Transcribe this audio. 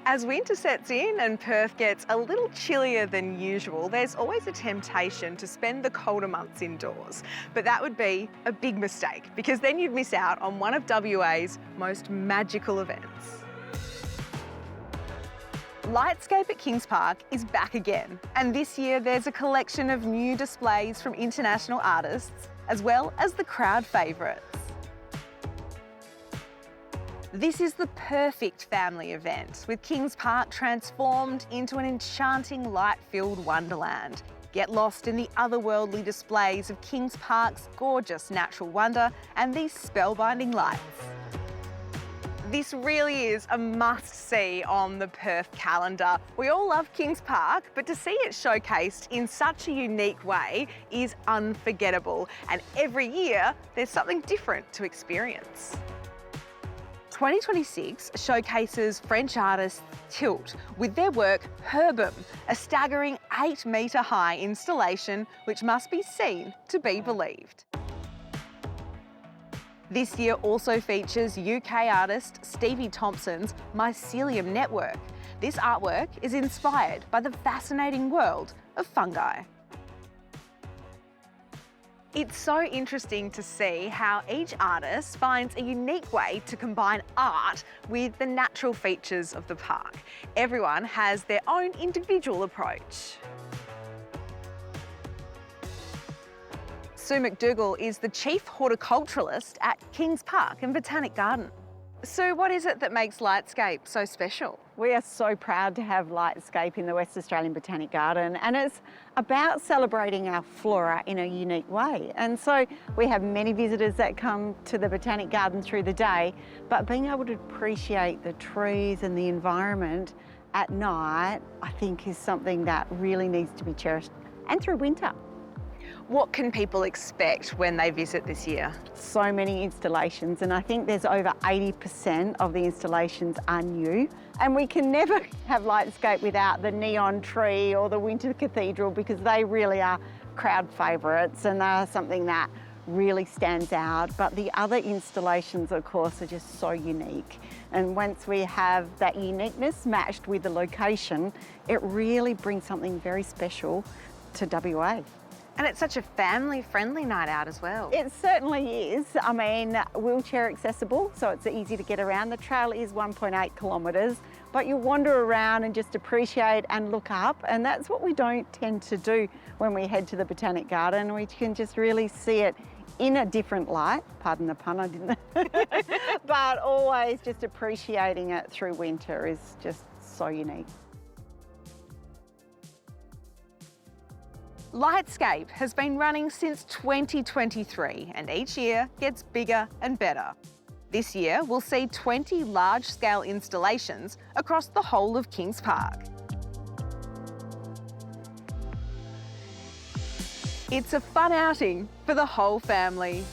As winter sets in and Perth gets a little chillier than usual, there's always a temptation to spend the colder months indoors. But that would be a big mistake, because then you'd miss out on one of WA's most magical events. Lightscape at Kings Park is back again, and this year there's a collection of new displays from international artists, as well as the crowd favourites. This is the perfect family event, with Kings Park transformed into an enchanting light-filled wonderland. Get lost in the otherworldly displays of Kings Park's gorgeous natural wonder and these spellbinding lights. This really is a must-see on the Perth calendar. We all love Kings Park, but to see it showcased in such a unique way is unforgettable. And every year, there's something different to experience. 2026 showcases French artist Tilt with their work Herbum, a staggering 8-metre-high installation which must be seen to be believed. This year also features UK artist Stevie Thompson's Mycelium Network. This artwork is inspired by the fascinating world of fungi. It's so interesting to see how each artist finds a unique way to combine art with the natural features of the park. Everyone has their own individual approach. Sue McDougall is the Chief Horticulturalist at Kings Park and Botanic Garden. Sue, what is it that makes Lightscape so special? We are so proud to have Lightscape in the West Australian Botanic Garden, and it's about celebrating our flora in a unique way. And so we have many visitors that come to the Botanic Garden through the day, but being able to appreciate the trees and the environment at night, I think is something that really needs to be cherished, and through winter. What can people expect when they visit this year? So many installations, and I think there's over 80% of the installations are new. And we can never have Lightscape without the neon tree or the winter cathedral, because they really are crowd favourites and they're something that really stands out. But the other installations, of course, are just so unique. And once we have that uniqueness matched with the location, it really brings something very special to WA. And it's such a family-friendly night out as well. It certainly is. I mean, wheelchair accessible, so it's easy to get around. The trail is 1.8 kilometres, but you wander around and just appreciate and look up, and that's what we don't tend to do when we head to the Botanic Garden. We can just really see it in a different light, pardon the pun, I didn't, but always just appreciating it through winter is just so unique. Lightscape has been running since 2023 and each year gets bigger and better. This year we'll see 20 large-scale installations across the whole of Kings Park. It's a fun outing for the whole family.